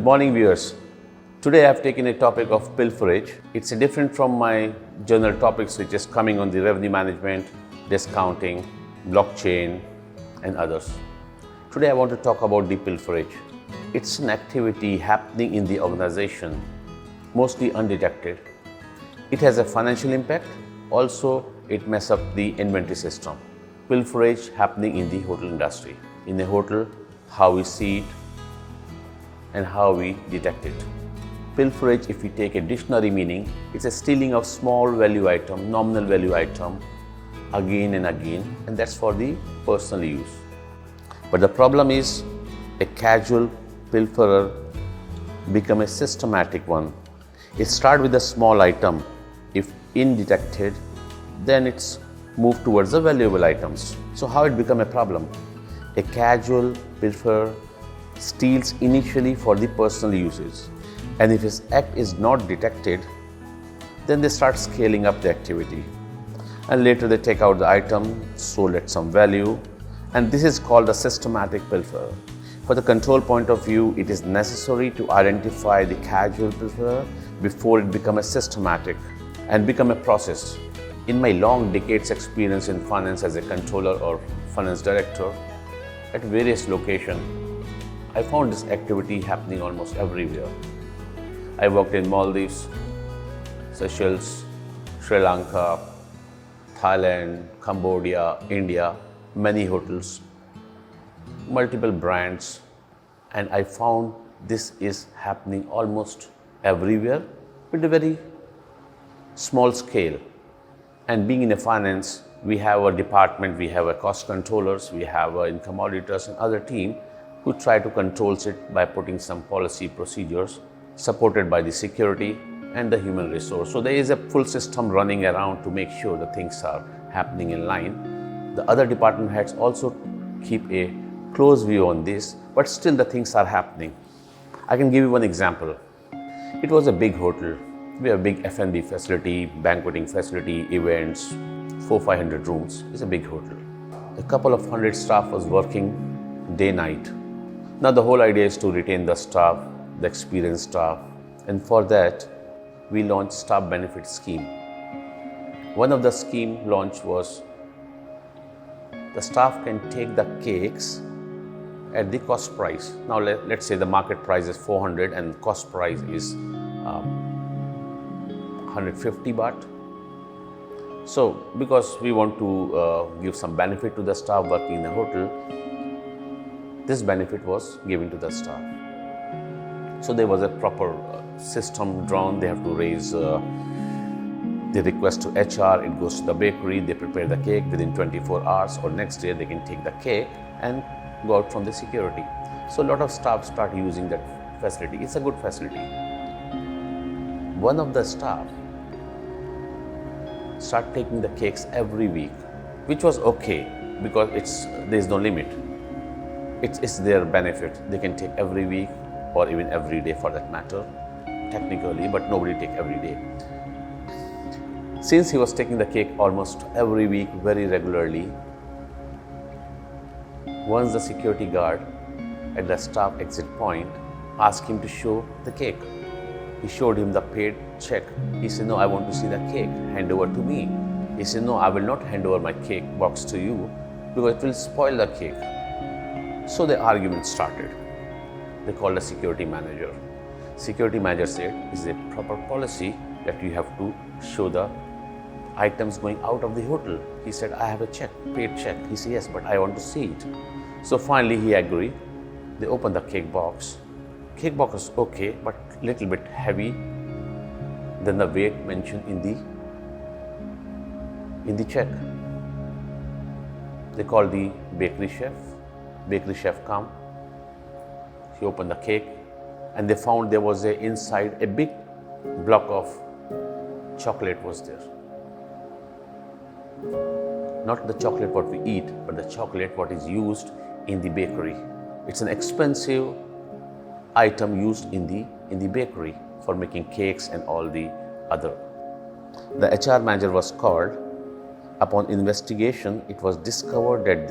morning, viewers. Today I have taken a topic of pilferage. It's different from my general topics which is coming on the revenue management, discounting, blockchain and others. Today I want to talk about the pilferage. It's an activity happening in the organization, mostly undetected. It has a financial impact. Also, it messes up the inventory system. Pilferage happening in the hotel industry. In a hotel, how we see it and how we detect it. Pilferage, if we take a dictionary meaning, it's a stealing of small value item, nominal value item, again and again, and that's for the personal use. But the problem is, a casual pilferer become a systematic one. It starts with a small item. If undetected, then it's moved towards the valuable items. So how it become a problem? A casual pilferer steals initially for the personal usage, and if his act is not detected, then they start scaling up the activity, and later they take out the item sold at some value, and this is called a systematic pilferer. For the control point of view, it is necessary to identify the casual pilferer before it becomes a systematic and become a process. In my long decades experience in finance as a controller or finance director at various locations, I found this activity happening almost everywhere. I worked in Maldives, Seychelles, Sri Lanka, Thailand, Cambodia, India, many hotels, multiple brands, and I found this is happening almost everywhere with a very small scale. And being in a finance, we have a department, we have a cost controllers, we have income auditors and other team who try to control it by putting some policy procedures supported by the security and the human resource. So there is a full system running around to make sure the things are happening in line. The other department heads also keep a close view on this, but still the things are happening. I can give you one example. It was a big hotel. We have a big F&B facility, banqueting facility, events, 400-500 rooms. It's a big hotel. A couple of hundred staff was working day-night. Now the whole idea is to retain the staff, the experienced staff, and for that we launched staff benefit scheme. One of the scheme launch was the staff can take the cakes at the cost price. Now let's say the market price is 400 and cost price is 150 baht. So because we want to give some benefit to the staff working in the hotel, this benefit was given to the staff. So there was a proper system drawn. They have to raise the request to HR, it goes to the bakery, they prepare the cake within 24 hours or next day they can take the cake and go out from the security. So a lot of staff start using that facility. It's a good facility. One of the staff start taking the cakes every week, which was okay because there is no limit. It's their benefit. They can take every week or even every day for that matter, technically, but nobody take every day. Since he was taking the cake almost every week very regularly, once the security guard at the staff exit point asked him to show the cake. He showed him the paid check. He said, "No, I want to see the cake, hand over to me." He said, "No, I will not hand over my cake box to you because it will spoil the cake." So the argument started. They called the security manager. Security manager said, "It's a proper policy that you have to show the items going out of the hotel." He said, "I have a check, paid check." He said, "Yes, but I want to see it." So finally he agreed. They opened the cake box. Cake box was okay, but little bit heavy than the weight mentioned in the check. They called the bakery chef. Bakery chef come. He opened the cake and they found there was inside a big block of chocolate was there. Not the chocolate what we eat, but the chocolate what is used in the bakery. It's an expensive item used in the bakery for making cakes and all the other. The HR manager was called. Upon investigation, it was discovered that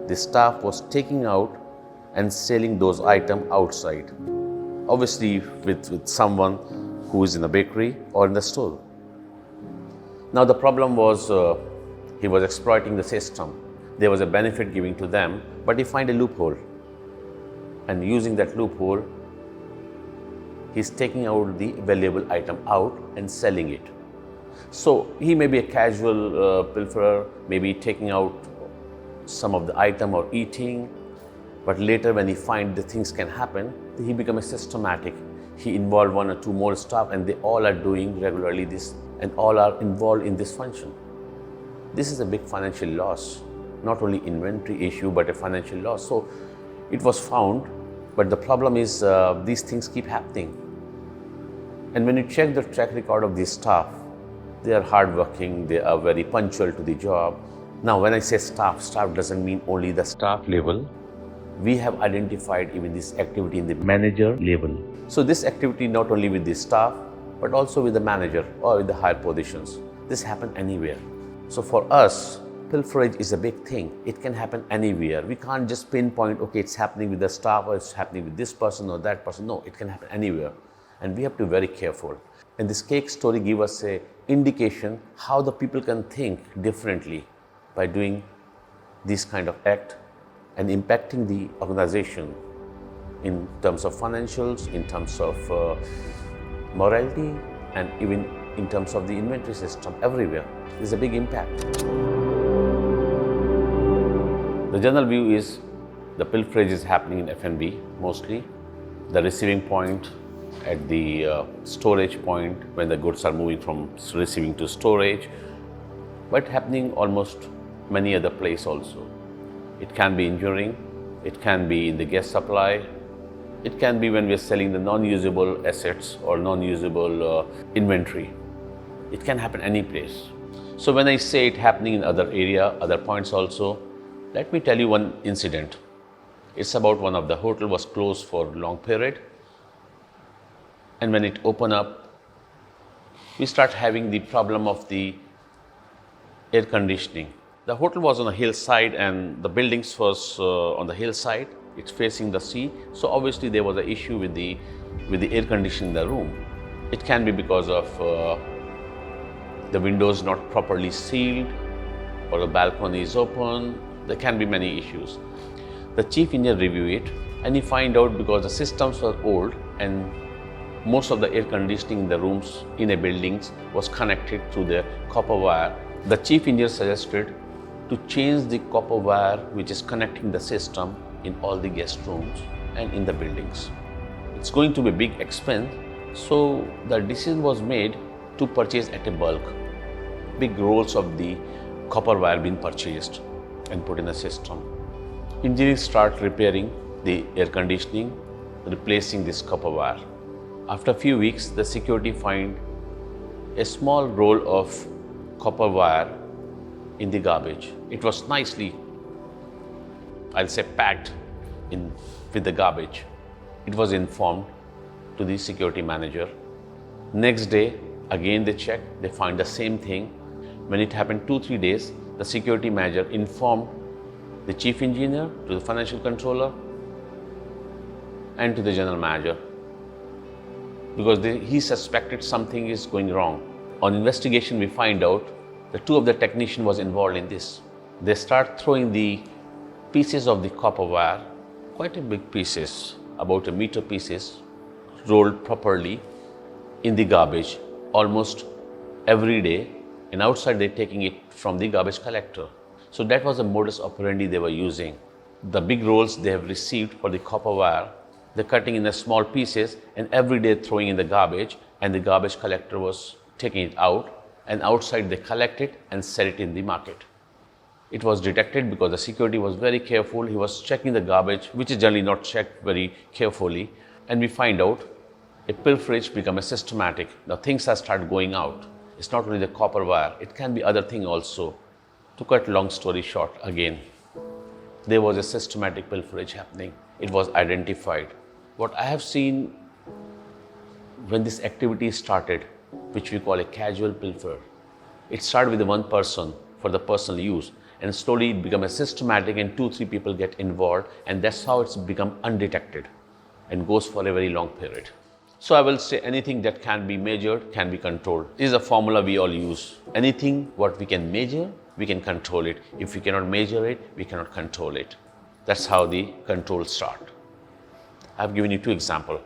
the staff was taking out and selling those items outside obviously with someone who is in a bakery or in the store. Now the problem was he was exploiting the system. There was a benefit giving to them, but he find a loophole. And using that loophole, he's taking out the valuable item out and selling it. So he may be a casual pilferer, maybe taking out some of the item or eating, but later when he find the things can happen, he become a systematic. He involved one or two more staff and they all are doing regularly this and all are involved in this function. This is a big financial loss, not only inventory issue, but a financial loss. So it was found, but the problem is these things keep happening. And when you check the track record of these staff, they are hardworking, they are very punctual to the job. Now, when I say staff doesn't mean only the staff level. We have identified even this activity in the manager level. So this activity not only with the staff, but also with the manager or with the higher positions. This happen anywhere. So for us, pilferage is a big thing. It can happen anywhere. We can't just pinpoint, okay, it's happening with the staff or it's happening with this person or that person. No, it can happen anywhere. And we have to be very careful. And this cake story gives us an indication how the people can think differently by doing this kind of act and impacting the organization in terms of financials, in terms of morality, and even in terms of the inventory system everywhere. There's a big impact. The general view is the pilferage is happening in F&B mostly. The receiving point at the storage point when the goods are moving from receiving to storage, but happening almost many other places also. It can be engineering, it can be in the gas supply, it can be when we are selling the non-usable assets or non-usable inventory. It can happen any place. So when I say it happening in other area, other points also, let me tell you one incident. It's about one of the hotel was closed for a long period. And when it opened up, we start having the problem of the air conditioning. The hotel was on a hillside and the buildings was on the hillside. It's facing the sea. So obviously there was an issue with the air conditioning in the room. It can be because of the windows not properly sealed or the balcony is open. There can be many issues. The chief engineer reviewed it and he find out because the systems were old and most of the air conditioning in the rooms in a buildings was connected through the copper wire. The chief engineer suggested to change the copper wire which is connecting the system in all the guest rooms and in the buildings. It's going to be a big expense, so the decision was made to purchase at a bulk. Big rolls of the copper wire being purchased and put in the system. Engineers start repairing the air conditioning, replacing this copper wire. After a few weeks, the security find a small roll of copper wire in the garbage. It was nicely, I'll say, packed in with the garbage. It was informed to the security manager. Next day, again they check, they find the same thing. When it happened 2-3 days, the security manager informed the chief engineer, to the financial controller, and to the general manager, because he suspected something is going wrong. On investigation, we find out that 2 of the technicians was involved in this. They start throwing the pieces of the copper wire, quite a big pieces, about a meter pieces, rolled properly in the garbage almost every day, and outside they're taking it from the garbage collector. So that was the modus operandi they were using. The big rolls they have received for the copper wire, they're cutting in the small pieces and every day throwing in the garbage, and the garbage collector was taking it out, and outside they collect it and sell it in the market. It was detected because the security was very careful. He was checking the garbage, which is generally not checked very carefully, and we find out a pilferage become a systematic. Now things have started going out. It's not only the copper wire, it can be other thing also. To cut long story short, again, there was a systematic pilferage happening. It was identified. What I have seen when this activity started, which we call a casual pilfer, it started with one person for the personal use, and slowly it became a systematic and 2-3 people get involved, and that's how it's become undetected. and goes for a very long period. So I will say anything that can be measured can be controlled. This is a formula we all use. Anything what we can measure, we can control it. If we cannot measure it, we cannot control it. That's how the controls start. I've given you 2 examples.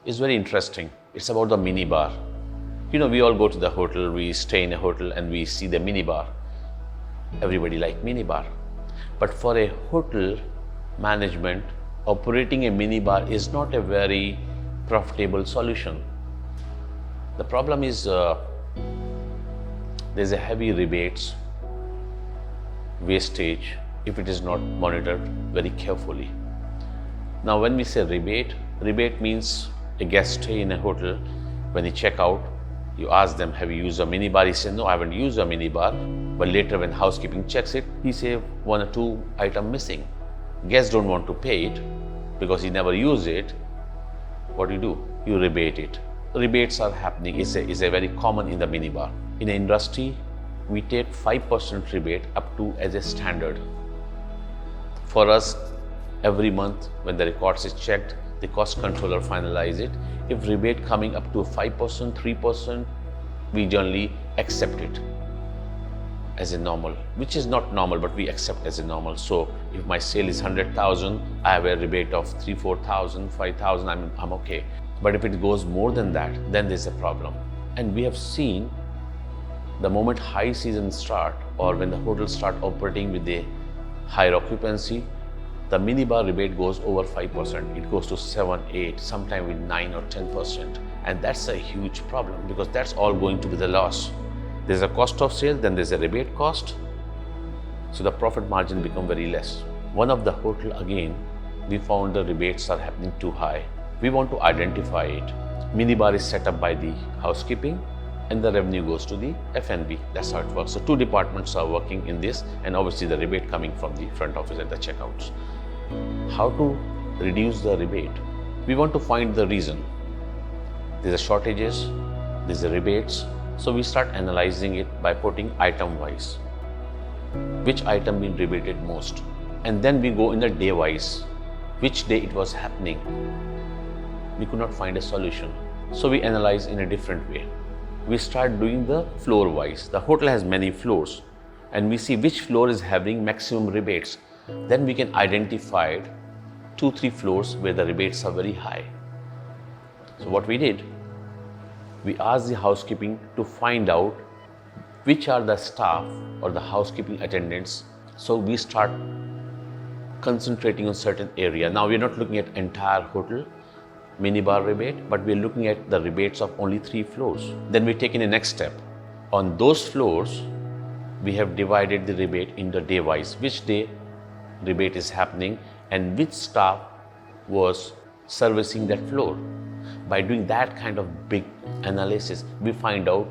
It's very interesting. It's about the minibar. You know, we all go to the hotel, we stay in a hotel and we see the minibar. Everybody like minibar. But for a hotel management, operating a minibar is not a very profitable solution. The problem is there's a heavy rebates, wastage, if it is not monitored very carefully. Now when we say rebate means a guest stay in a hotel. When you check out, you ask them, have you used a minibar? He says, no, I haven't used a minibar. But later when housekeeping checks it, he says 1 or 2 items missing. Guests don't want to pay it because he never used it. What do? You rebate it. Rebates are happening, is a very common in the minibar. In the industry, we take 5% rebate up to as a standard. For us, every month when the records is checked, the cost controller finalize it. If rebate coming up to 5%, 3%, we generally accept it as a normal, which is not normal, but we accept as a normal. So if my sale is 100,000, I have a rebate of 3,000, 4,000, 5,000, I'm okay. But if it goes more than that, then there's a problem. And we have seen the moment high season start or when the hotels start operating with a higher occupancy, the minibar rebate goes over 5%. It goes to 7, 8, sometimes with 9 or 10%. And that's a huge problem because that's all going to be the loss. There's a cost of sale, then there's a rebate cost. So the profit margin become very less. One of the hotel again, we found the rebates are happening too high. We want to identify it. Minibar is set up by the housekeeping and the revenue goes to the F&B. That's how it works. So 2 departments are working in this and obviously the rebate coming from the front office at the checkouts. How to reduce the rebate? We want to find the reason. There's a shortages, there's a rebates. So we start analyzing it by putting item wise. Which item been rebated most? And then we go in the day wise. Which day it was happening? We could not find a solution. So we analyze in a different way. We start doing the floor wise. The hotel has many floors and we see which floor is having maximum rebates. Then we can identify 2, 3 floors where the rebates are very high. So what we did, we asked the housekeeping to find out which are the staff or the housekeeping attendants. So we start concentrating on certain area. Now we're not looking at entire hotel minibar rebate, but we're looking at the rebates of only 3 floors. Then we take in the next step. On those floors, we have divided the rebate into day wise. Which day rebate is happening and which staff was servicing that floor. By doing that kind of big analysis, we find out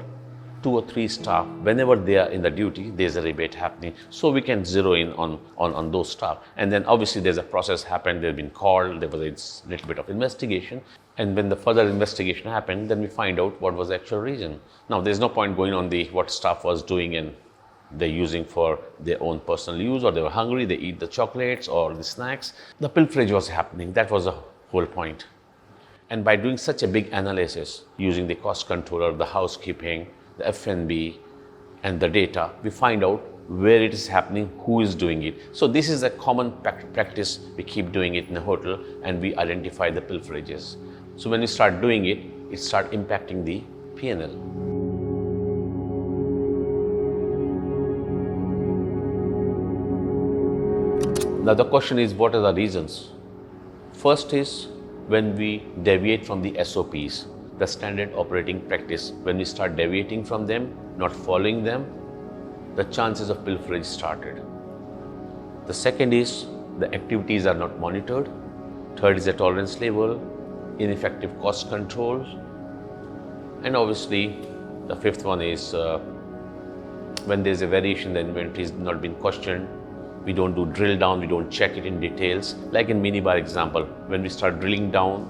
2 or 3 staff, whenever they are in the duty, there's a rebate happening. So we can zero in on those staff. And then obviously there's a process happened, they've been called, there was a little bit of investigation. And when the further investigation happened, then we find out what was the actual reason. Now there's no point going on what staff was doing and they're using for their own personal use, or they were hungry, they eat the chocolates or the snacks. The pilferage was happening, that was the whole point. And by doing such a big analysis, using the cost controller, the housekeeping, the F&B and the data, we find out where it is happening, who is doing it. So this is a common practice, we keep doing it in a hotel and we identify the pilferages. So when we start doing it, it starts impacting the P&L. Now the question is, what are the reasons? First is when we deviate from the SOPs, the standard operating practice. When we start deviating from them, not following them, the chances of pilferage started. The second is the activities are not monitored. Third is the tolerance level, ineffective cost control. And obviously the fifth one is when there's a variation, the inventory is not being questioned. We don't do drill down, we don't check it in details. Like in Minibar example, when we start drilling down,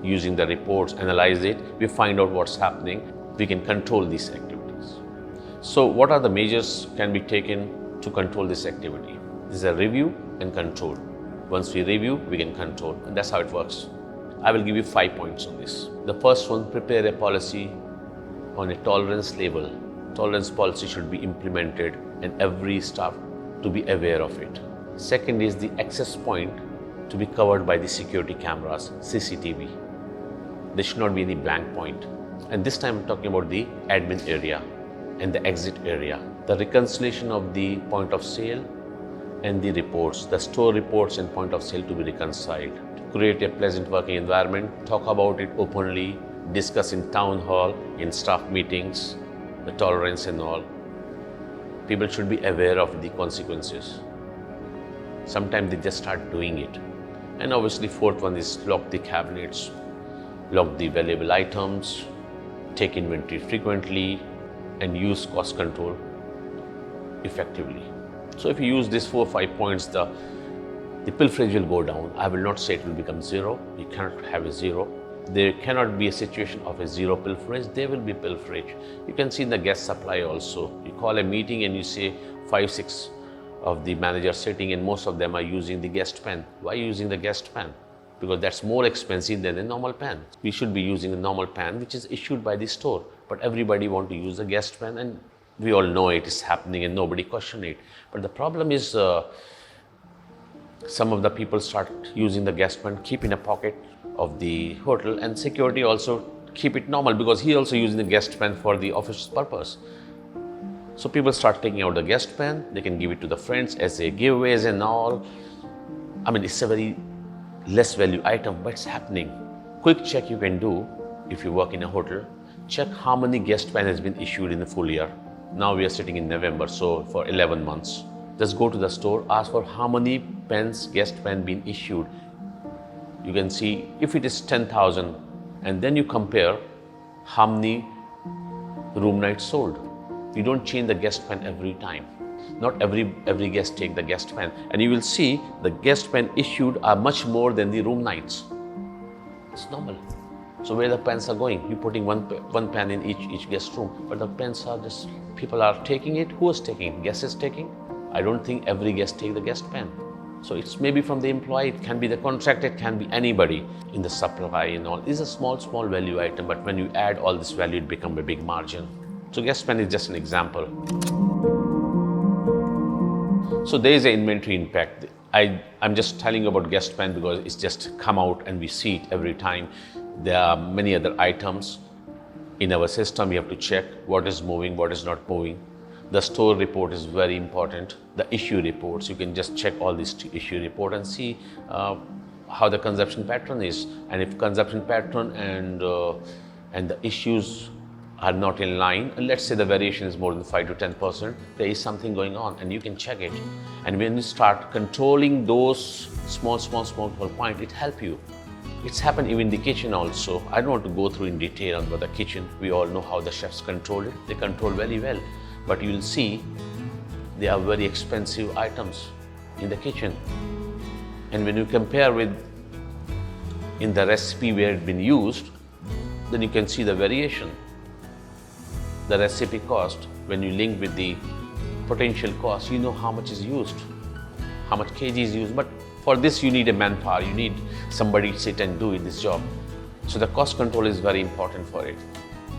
using the reports, analyze it, we find out what's happening, we can control these activities. So what are the measures can be taken to control this activity? This is a review and control. Once we review, we can control, and that's how it works. I will give you 5 points on this. The first one, prepare a policy on a tolerance level. Tolerance policy should be implemented and every staff to be aware of it. Second is the access point to be covered by the security cameras, CCTV. There should not be any blank point. And this time I'm talking about the admin area and the exit area. The reconciliation of the point of sale and the reports, the store reports and point of sale to be reconciled. To create a pleasant working environment, talk about it openly, discuss in town hall, in staff meetings, the tolerance and all. People should be aware of the consequences. Sometimes they just start doing it. And obviously fourth one is lock the cabinets, lock the valuable items, take inventory frequently, and use cost control effectively. So if you use these 4 or 5 points, the pilferage will go down. I will not say it will become zero. You cannot have a zero. There cannot be a situation of a zero pilferage. There will be pilferage. You can see in the guest supply also. You call a meeting and you say 5, 6 of the managers sitting and most of them are using the guest pen. Why using the guest pen? Because that's more expensive than a normal pen. We should be using a normal pen which is issued by the store. But everybody want to use the guest pen and we all know it is happening and nobody question it. But the problem is some of the people start using the guest pen, keep in a pocket of the hotel, and security also keep it normal because he also using the guest pen for the office purpose. So people start taking out the guest pen, they can give it to the friends as a giveaways and all. I mean, it's a very less value item, but it's happening. Quick check you can do if you work in a hotel. Check how many guest pen has been issued in a full year. Now we are sitting in November, so for 11 months. Just go to the store, ask for how many pens, guest pen been issued. You can see if it is 10,000 and then you compare how many room nights sold. You don't change the guest pen every time. Not every guest take the guest pen, and you will see the guest pen issued are much more than the room nights. It's normal. So where the pens are going? You're putting one pen in each guest room, but the pens are just, people are taking it. Who is taking it? Guest is taking? I don't think every guest take the guest pen. So it's maybe from the employee, it can be the contractor, it can be anybody in the supply and all. It's a small value item, but when you add all this value, it becomes a big margin. So guest pen is just an example. So there is an inventory impact. I'm just telling you about guest pen because it's just come out and we see it every time. There are many other items in our system. You have to check what is moving, what is not moving. The store report is very important. The issue reports, you can just check all these issue report and see how the consumption pattern is. And if consumption pattern and the issues are not in line, and let's say the variation is more than 5 to 10%, there is something going on and you can check it. And when you start controlling those small points, it helps you. It's happened even in the kitchen also. I don't want to go through in detail about the kitchen. We all know how the chefs control it. They control very well. But you will see they are very expensive items in the kitchen. And when you compare with in the recipe where it's been used, then you can see the variation. The recipe cost, when you link with the potential cost, you know how much is used, how much kg is used. But for this, you need a manpower. You need somebody to sit and do this job. So the cost control is very important for it.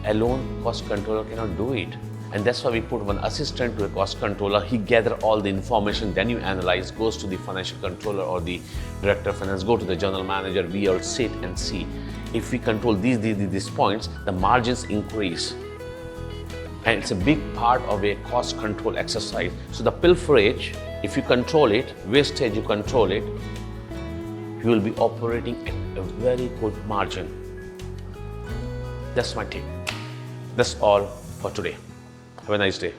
Alone, cost controller cannot do it. And that's why we put one assistant to a cost controller. He gather all the information, then you analyze, goes to the financial controller or the director of finance, go to the general manager. We all sit and see. If we control these points, the margins increase. And it's a big part of a cost control exercise. So the pilferage, if you control it, wastage you control it, you will be operating at a very good margin. That's my take. That's all for today. Have a nice day.